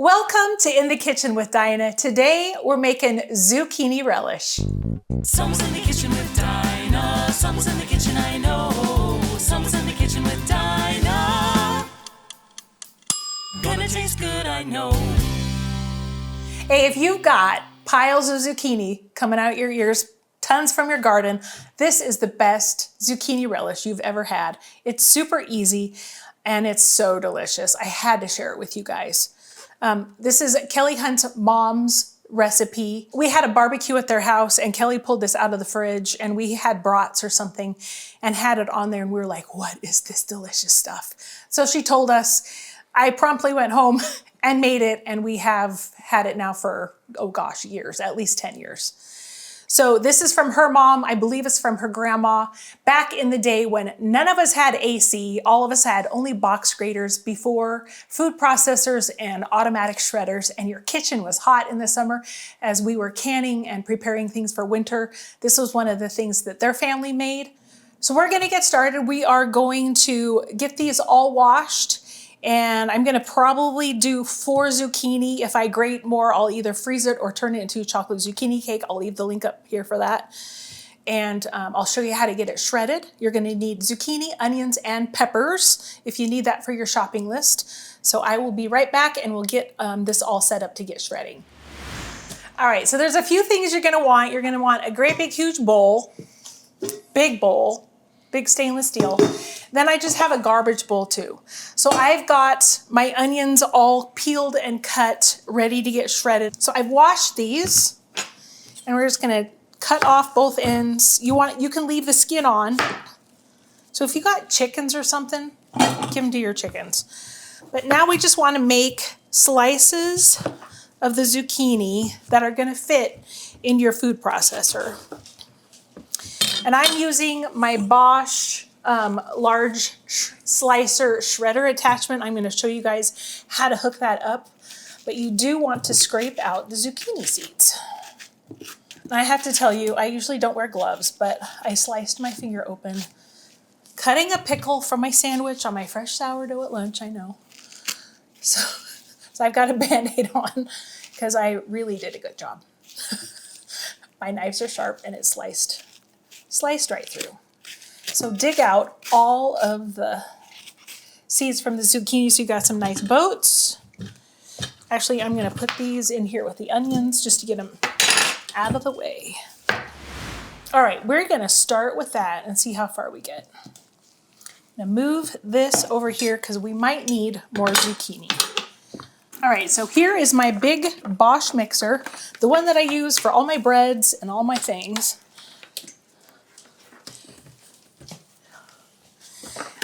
Welcome to In the Kitchen with Dinah. Today we're making zucchini relish. Someone's in the kitchen with Dinah. Someone's in the kitchen, I know. Someone's in the kitchen with Dinah. Gonna taste good, I know. Hey, if you've got piles of zucchini coming out your ears, tons from your garden, this is the best zucchini relish you've ever had. It's super easy and it's so delicious. I had to share it with you guys. This is Kelly Hunt's mom's recipe. We had a barbecue at their house and Kelly pulled this out of the fridge and we had brats or something and had it on there and we were like, what is this delicious stuff? So she told us. I promptly went home and made it, and we have had it now for, oh gosh, years, at least 10 years. So this is from her mom. I believe it's from her grandma. Back in the day when none of us had AC, all of us had only box graters before food processors and automatic shredders, and your kitchen was hot in the summer as we were canning and preparing things for winter. This was one of the things that their family made. So we're gonna get started. We are going to get these all washed, and I'm gonna probably do 4 zucchini. If I grate more, I'll either freeze it or turn it into a chocolate zucchini cake. I'll leave the link up here for that. And I'll show you how to get it shredded. You're gonna need zucchini, onions, and peppers if you need that for your shopping list. So I will be right back and we'll get this all set up to get shredding. All right, so there's a few things you're gonna want. You're gonna want a great big huge bowl, big stainless steel. Then I just have a garbage bowl too. So I've got my onions all peeled and cut, ready to get shredded. So I've washed these and we're just gonna cut off both ends. You can leave the skin on. So if you got chickens or something, give them to your chickens. But now we just wanna make slices of the zucchini that are gonna fit in your food processor. And I'm using my Bosch large slicer shredder attachment. I'm going to show you guys how to hook that up. But you do want to scrape out the zucchini seeds. And I have to tell you, I usually don't wear gloves, but I sliced my finger open, cutting a pickle from my sandwich on my fresh sourdough at lunch, I know. So I've got a Band-Aid on because I really did a good job. My knives are sharp and it's sliced right through. So dig out all of the seeds from the zucchini so you got some nice boats. Actually, I'm gonna put these in here with the onions just to get them out of the way. All right, we're gonna start with that and see how far we get. Now move this over here because we might need more zucchini. All right, so here is my big Bosch mixer, the one that I use for all my breads and all my things.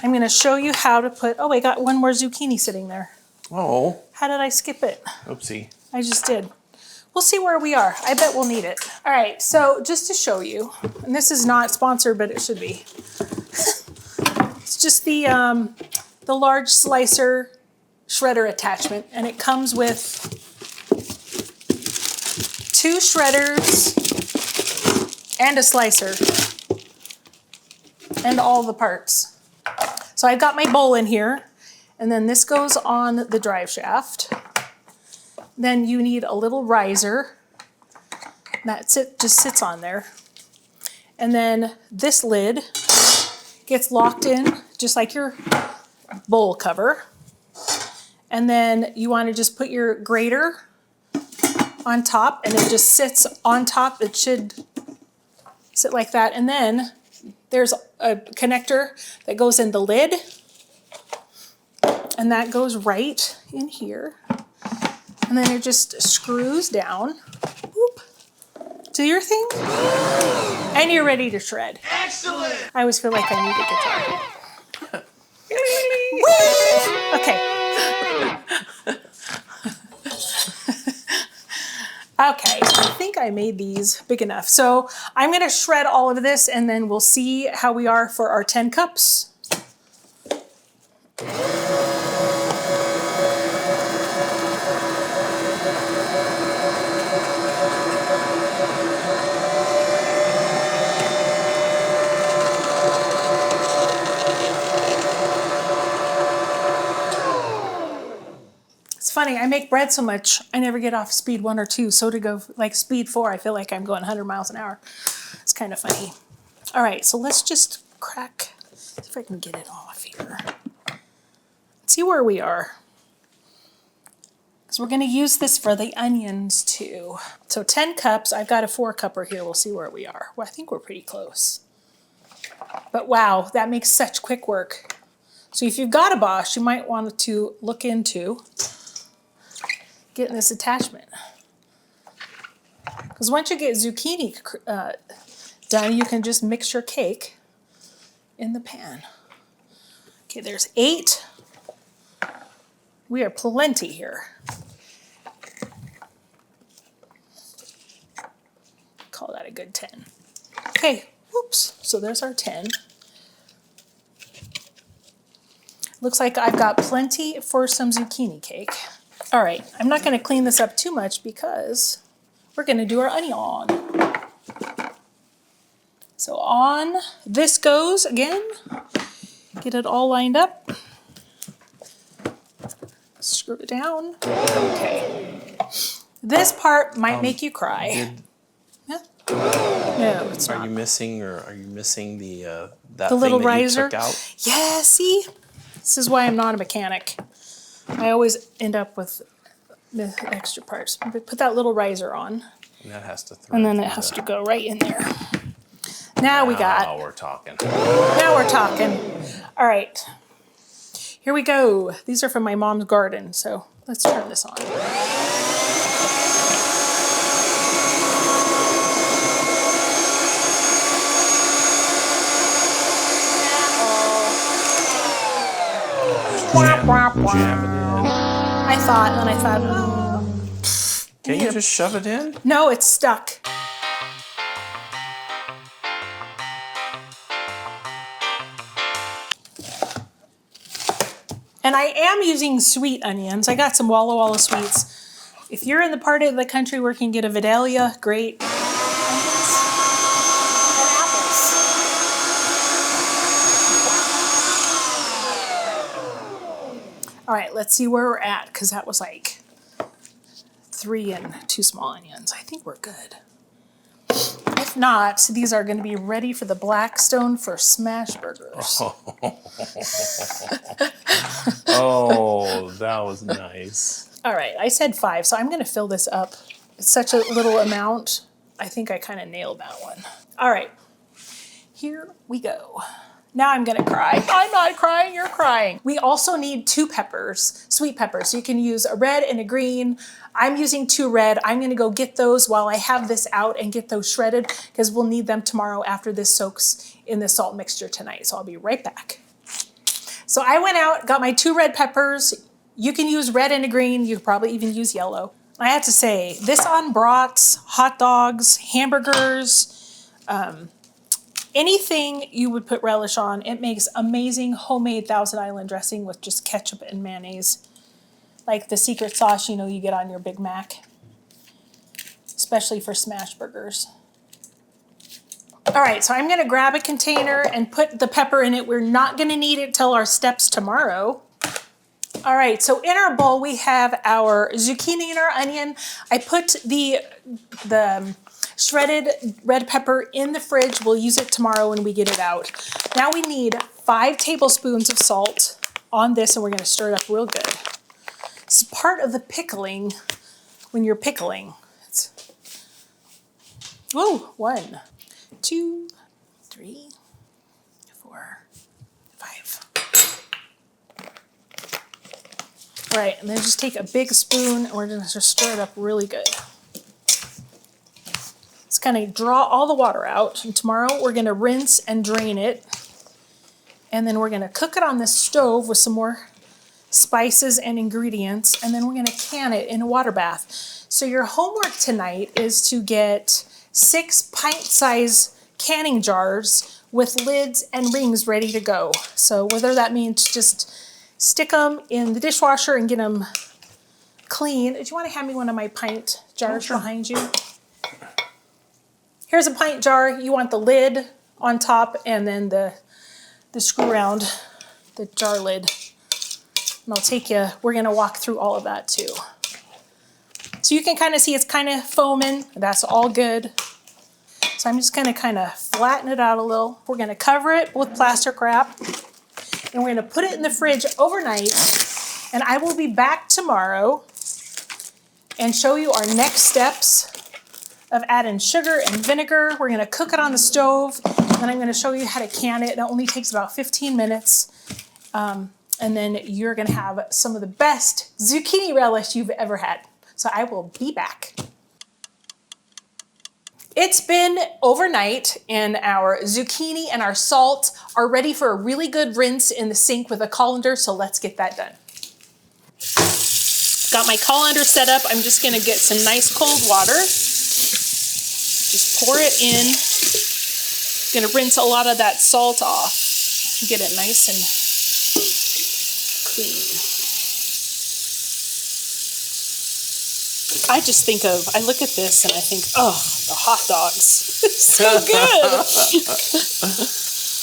I'm going to show you how to put, oh, I got one more zucchini sitting there. Oh. How did I skip it? Oopsie. I just did. We'll see where we are. I bet we'll need it. All right, so just to show you, and this is not sponsored, but it should be. It's just the large slicer shredder attachment, and it comes with 2 shredders and a slicer and all the parts. So I've got my bowl in here, and then this goes on the drive shaft. Then you need a little riser. That's it, just sits on there. And then this lid gets locked in, just like your bowl cover. And then you want to just put your grater on top, and it just sits on top. It should sit like that. And then there's a connector that goes in the lid, and that goes right in here. And then it just screws down, whoop, to your thing, and you're ready to shred. Excellent! I always feel like I need a guitar. Okay. Okay, I think I made these big enough. So I'm gonna shred all of this and then we'll see how we are for our 10 cups. funny. I make bread so much, I never get off speed 1 or 2. So to go like speed 4, I feel like I'm going 100 miles an hour. It's kind of funny. All right, so let's just crack. See if I can get it off here. See where we are. So we're going to use this for the onions too. So 10 cups. I've got a 4-cupper here. We'll see where we are. Well, I think we're pretty close. But wow, that makes such quick work. So if you've got a Bosch, you might want to look into getting this attachment. Because once you get zucchini done, you can just mix your cake in the pan. Okay, there's 8. We are plenty here. Call that a good 10. Okay, whoops. So there's our 10. Looks like I've got plenty for some zucchini cake. All right, I'm not going to clean this up too much because we're going to do our onion. So on this goes again. Get it all lined up. Screw it down. Okay. This part might make you cry. Yeah? No, it's not. Are you missing the that The little thing that riser? you took out? Yeah, see? This is why I'm not a mechanic. I always end up with the extra parts. But put that little riser on. And that has to thread. And then it has to go right in there. Now we got. Now we're talking. Now we're talking. All right. Here we go. These are from my mom's garden, so let's turn this on. Jam it in. I thought, and then I thought, oh. Can't you just shove it in? No, it's stuck. And I am using sweet onions. I got some Walla Walla sweets. If you're in the part of the country where you can get a Vidalia, great. Onions and apples. All right, let's see where we're at, because that was like 3 and 2 small onions. I think we're good. If not, these are going to be ready for the Blackstone for smash burgers. Oh, that was nice. All right, I said 5, so I'm going to fill this up. It's such a little amount. I think I kind of nailed that one. All right, here we go. Now I'm going to cry. I'm not crying, you're crying. We also need 2 peppers, sweet peppers. So you can use a red and a green. I'm using 2 red. I'm going to go get those while I have this out and get those shredded because we'll need them tomorrow after this soaks in the salt mixture tonight. So I'll be right back. So I went out, got my 2 red peppers. You can use red and a green. You could probably even use yellow. I have to say, this on brats, hot dogs, hamburgers, anything you would put relish on. It makes amazing homemade Thousand Island dressing with just ketchup and mayonnaise. Like the secret sauce, you know, you get on your Big Mac. Especially for smash burgers. All right, so I'm gonna grab a container and put the pepper in it. We're not gonna need it till our steps tomorrow. All right, so in our bowl, we have our zucchini and our onion. I put the shredded red pepper in the fridge. We'll use it tomorrow when we get it out. Now we need 5 tablespoons of salt on this, and we're gonna stir it up real good. It's part of the pickling when you're pickling. Whoa, 1, 2, 3, 4, 5. All right, and then just take a big spoon and we're gonna just stir it up really good. It's gonna draw all the water out, and tomorrow we're gonna rinse and drain it. And then we're gonna cook it on the stove with some more spices and ingredients, and then we're gonna can it in a water bath. So your homework tonight is to get 6 pint-size canning jars with lids and rings ready to go. So whether that means just stick them in the dishwasher and get them clean. Do you want to hand me one of my pint jars behind you? Here's a pint jar. You want the lid on top and then the screw around the jar lid. And I'll take you, we're gonna walk through all of that too. So you can kind of see it's kind of foaming. That's all good. So I'm just gonna kind of flatten it out a little. We're gonna cover it with plastic wrap and we're gonna put it in the fridge overnight. And I will be back tomorrow and show you our next steps of adding sugar and vinegar. We're gonna cook it on the stove. Then I'm gonna show you how to can it. It only takes about 15 minutes. And then you're gonna have some of the best zucchini relish you've ever had. So I will be back. It's been overnight and our zucchini and our salt are ready for a really good rinse in the sink with a colander, so let's get that done. Got my colander set up. I'm just gonna get some nice cold water. Just pour it in. Gonna rinse a lot of that salt off. Get it nice and clean. I just think of, I look at this and I think, oh, the hot dogs. So good.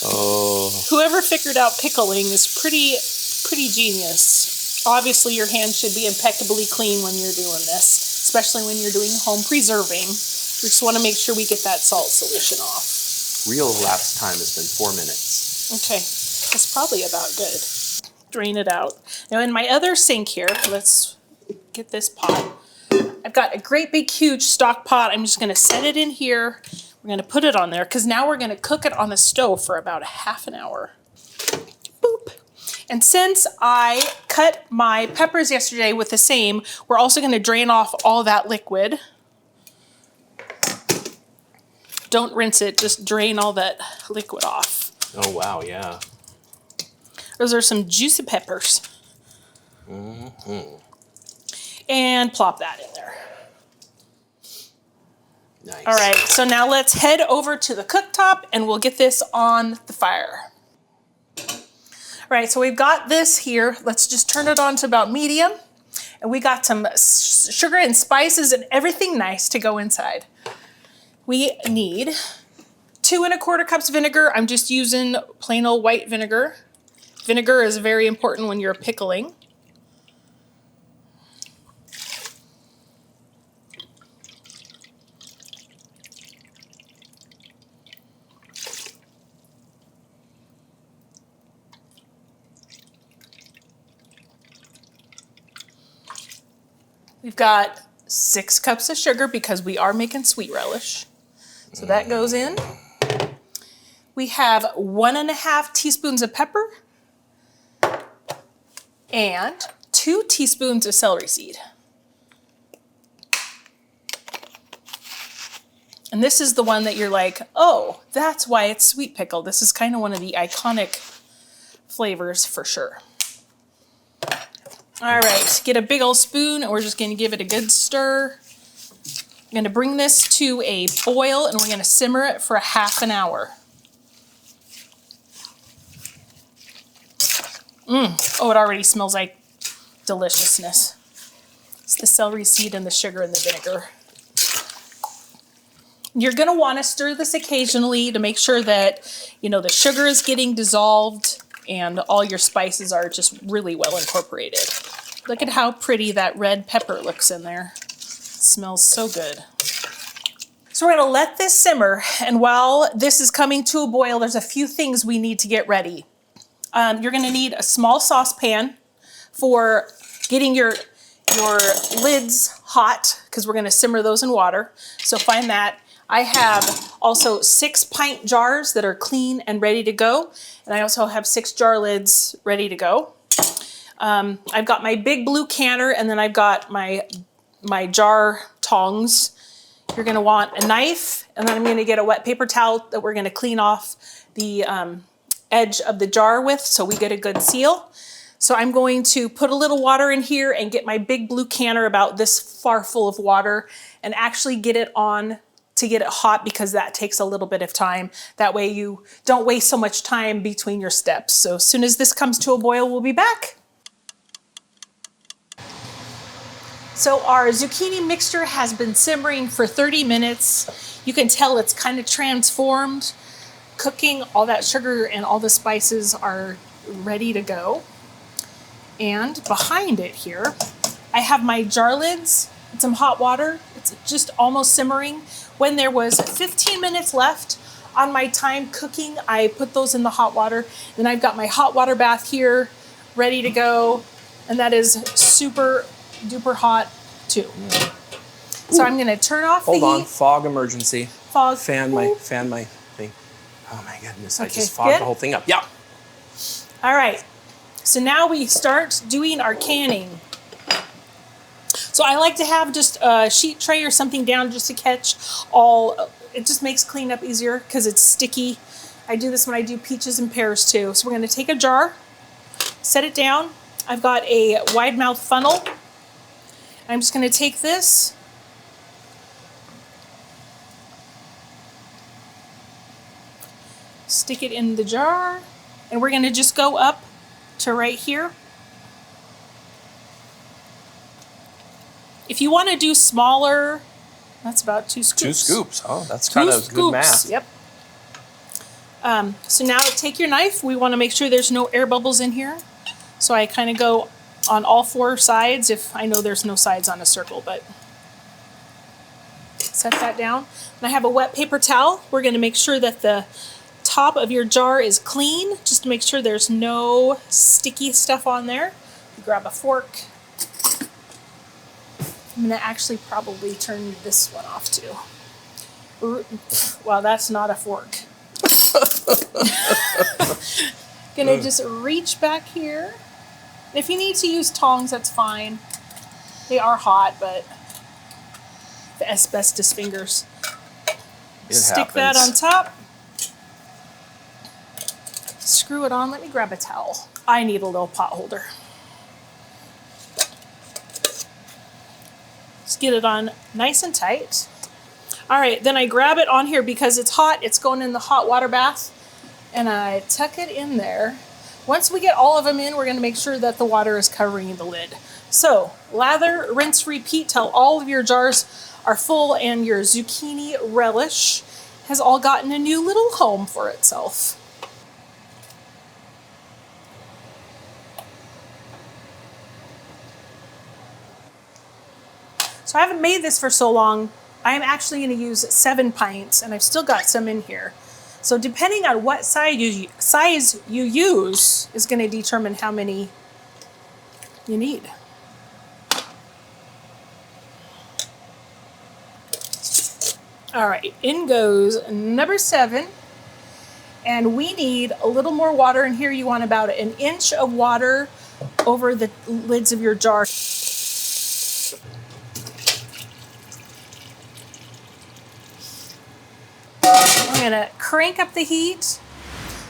Oh. Whoever figured out pickling is pretty genius. Obviously your hands should be impeccably clean when you're doing this, especially when you're doing home preserving. We just want to make sure we get that salt solution off. Real elapsed time has been 4 minutes. Okay, that's probably about good. Drain it out. Now in my other sink here, let's get this pot. I've got a great big huge stock pot. I'm just gonna set it in here. We're gonna put it on there because now we're gonna cook it on the stove for about a half an hour. Boop. And since I cut my peppers yesterday with the same, we're also gonna drain off all that liquid. Don't rinse it, just drain all that liquid off. Oh, wow, yeah. Those are some juicy peppers. Mm-hmm. And plop that in there. Nice. All right, so now let's head over to the cooktop and we'll get this on the fire. All right, so we've got this here. Let's just turn it on to about medium. And we got some sugar and spices and everything nice to go inside. We need 2 1/4 cups vinegar. I'm just using plain old white vinegar. Vinegar is very important when you're pickling. We've got 6 cups of sugar because we are making sweet relish. So that goes in. We have 1 1/2 teaspoons of pepper and 2 teaspoons of celery seed. And this is the one that you're like, oh, that's why it's sweet pickle. This is kind of one of the iconic flavors for sure. All right, get a big old spoon and we're just gonna give it a good stir. I'm gonna bring this to a boil and we're gonna simmer it for a half an hour. Oh, it already smells like deliciousness. It's the celery seed and the sugar and the vinegar. You're gonna wanna stir this occasionally to make sure that, the sugar is getting dissolved and all your spices are just really well incorporated. Look at how pretty that red pepper looks in there. It smells so good. So we're gonna let this simmer, and while this is coming to a boil, there's a few things we need to get ready. You're gonna need a small saucepan for getting your lids hot, because we're gonna simmer those in water. So find that. I have also 6 pint jars that are clean and ready to go. And I also have 6 jar lids ready to go. I've got my big blue canner, and then I've got my jar tongs. You're gonna want a knife, and then I'm gonna get a wet paper towel that we're gonna clean off the edge of the jar with so we get a good seal. So I'm going to put a little water in here and get my big blue canner about this far full of water and actually get it on to get it hot, because that takes a little bit of time. That way you don't waste so much time between your steps. So as soon as this comes to a boil, we'll be back. So our zucchini mixture has been simmering for 30 minutes. You can tell it's kind of transformed. Cooking, all that sugar and all the spices are ready to go. And behind it here, I have my jar lids and some hot water. It's just almost simmering. When there was 15 minutes left on my time cooking, I put those in the hot water. Then I've got my hot water bath here ready to go. And that is super duper hot too. So I'm gonna turn off the heat. Hold on, fog emergency. Fog. Fan my thing. Oh my goodness, I Okay, just fogged good? the whole thing up. Yeah. All right, so now we start doing our canning. So I like to have just a sheet tray or something down just to catch all, it just makes cleanup easier because it's sticky. I do this when I do peaches and pears too. So we're gonna take a jar, set it down. I've got a wide mouth funnel. I'm just gonna take this, stick it in the jar, and we're gonna just go up to right here. If you wanna do smaller, that's about 2 scoops. 2 scoops. Oh, that's 2 kind of scoops. good math. Yep. So now take your knife. We wanna make sure there's no air bubbles in here. So I kind of go on all 4 sides, if I know there's no sides on a circle, but set that down. And I have a wet paper towel. We're gonna make sure that the top of your jar is clean, just to make sure there's no sticky stuff on there. You grab a fork. I'm gonna actually probably turn this one off too. Wow, that's not a fork. Gonna just reach back here. If you need to use tongs, that's fine. They are hot, but the asbestos fingers. Stick that on top. Screw it on. Let me grab a towel. I need a little pot holder. Just get it on nice and tight. All right, then I grab it on here because it's hot. It's going in the hot water bath. And I tuck it in there. Once we get all of them in, we're gonna make sure that the water is covering the lid. So, lather, rinse, repeat till all of your jars are full and your zucchini relish has all gotten a new little home for itself. So I haven't made this for so long. I am actually gonna use 7 pints and I've still got some in here. So depending on what size you use is going to determine how many you need. All right, in goes number 7. And we need a little more water in here. You want about 1 inch of water over the lids of your jar. I'm gonna crank up the heat.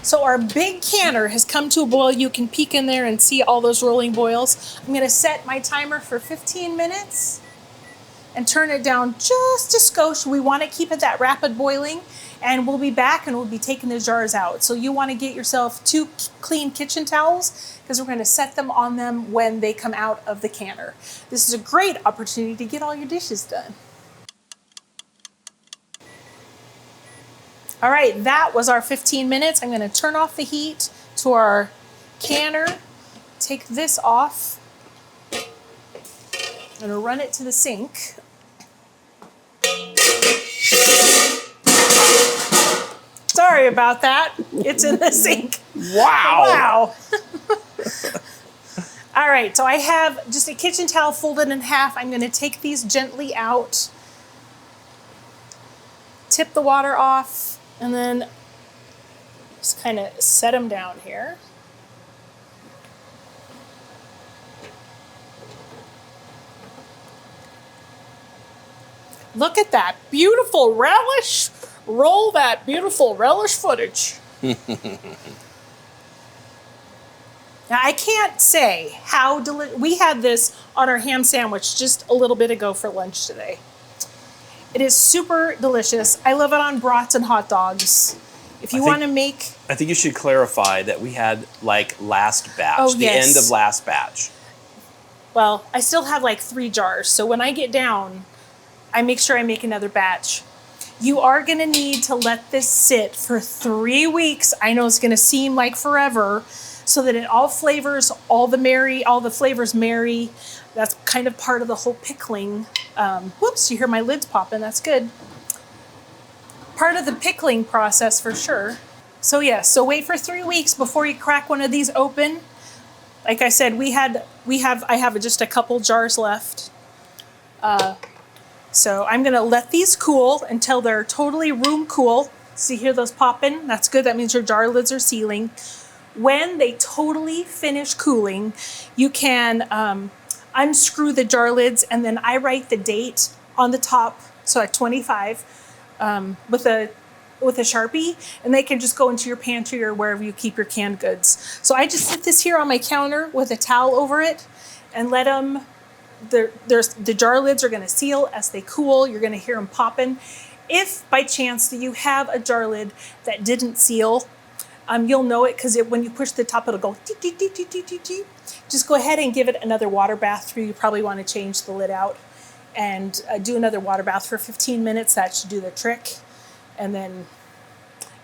So our big canner has come to a boil. You can peek in there and see all those rolling boils. I'm gonna set my timer for 15 minutes and turn it down just a skosh. We wanna keep it that rapid boiling, and we'll be back and we'll be taking the jars out. So you wanna get yourself 2 clean kitchen towels because we're gonna set them on them when they come out of the canner. This is a great opportunity to get all your dishes done. All right, that was our 15 minutes. I'm gonna turn off the heat to our canner, take this off. I'm gonna run it to the sink. Sorry about that. It's in the sink. Wow. Wow. All right, so I have just a kitchen towel folded in half. I'm gonna take these gently out, tip the water off, and then just kind of set them down here. Look at that beautiful relish. Roll that beautiful relish footage. Now, I can't say how we had this on our ham sandwich just a little bit ago for lunch today. It is super delicious. I love it on brats and hot dogs. If you want to make... I think you should clarify that we had like last batch, Oh, the yes. end of last batch. Well, I still have like 3 jars. So when I get down, I make sure I make another batch. You are going to need to let this sit for 3 weeks. I know it's going to seem like forever, so that it all flavors, all the flavors marry. That's kind of part of the whole pickling. Whoops, you hear my lids popping, that's good. Part of the pickling process for sure. So yeah, so wait for 3 weeks before you crack one of these open. Like I said, I have just a couple jars left. So I'm gonna let these cool until they're totally room cool. See, hear those popping? That's good, that means your jar lids are sealing. When they totally finish cooling, you can unscrew the jar lids, and then I write the date on the top, so at 25, with a Sharpie, and they can just go into your pantry or wherever you keep your canned goods. So I just sit this here on my counter with a towel over it and let them, the jar lids are gonna seal as they cool. You're gonna hear them popping. If by chance you have a jar lid that didn't seal, you'll know it because when you push the top, it'll go dee, dee, dee, dee, dee, dee, dee. Just go ahead and give it another water bath through. You probably want to change the lid out and do another water bath for 15 minutes. That should do the trick. And then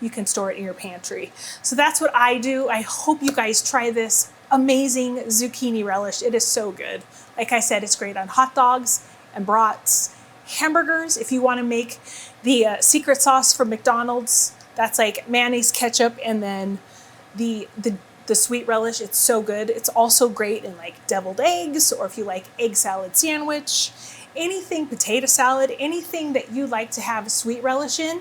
you can store it in your pantry. So that's what I do. I hope you guys try this amazing zucchini relish. It is so good. Like I said, it's great on hot dogs and brats, hamburgers. If you want to make the secret sauce from McDonald's, that's like mayonnaise, ketchup, and then the sweet relish. It's so good. It's also great in like deviled eggs, or if you like egg salad sandwich, anything, potato salad, anything that you like to have a sweet relish in,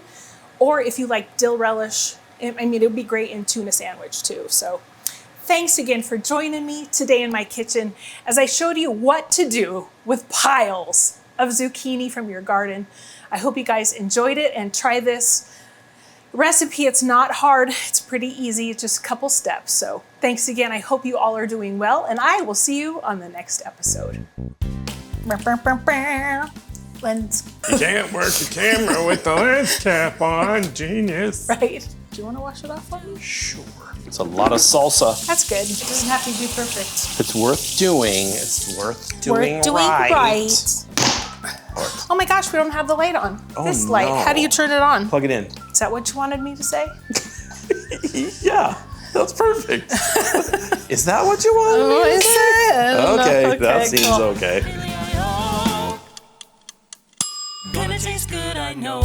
or if you like dill relish, I mean, it would be great in tuna sandwich too. So thanks again for joining me today in my kitchen as I showed you what to do with piles of zucchini from your garden. I hope you guys enjoyed it and try this recipe. It's not hard. It's pretty easy. It's just a couple steps. So thanks again. I hope you all are doing well, and I will see you on the next episode. Lens. You can't work the camera with the lens cap on. Genius. Right. Do you want to wash it off for me? Sure. It's a lot of salsa. That's good. It doesn't have to be perfect. It's worth doing. It's worth doing, We're doing right. Oh my gosh, we don't have the light on. Oh, this light. no. How do you turn it on? Plug it in. Is that what you wanted me to say? Yeah, that's perfect. Is that what you wanted Oh, me to is say? it? Okay, that seems cool. okay. Gonna taste good, I know.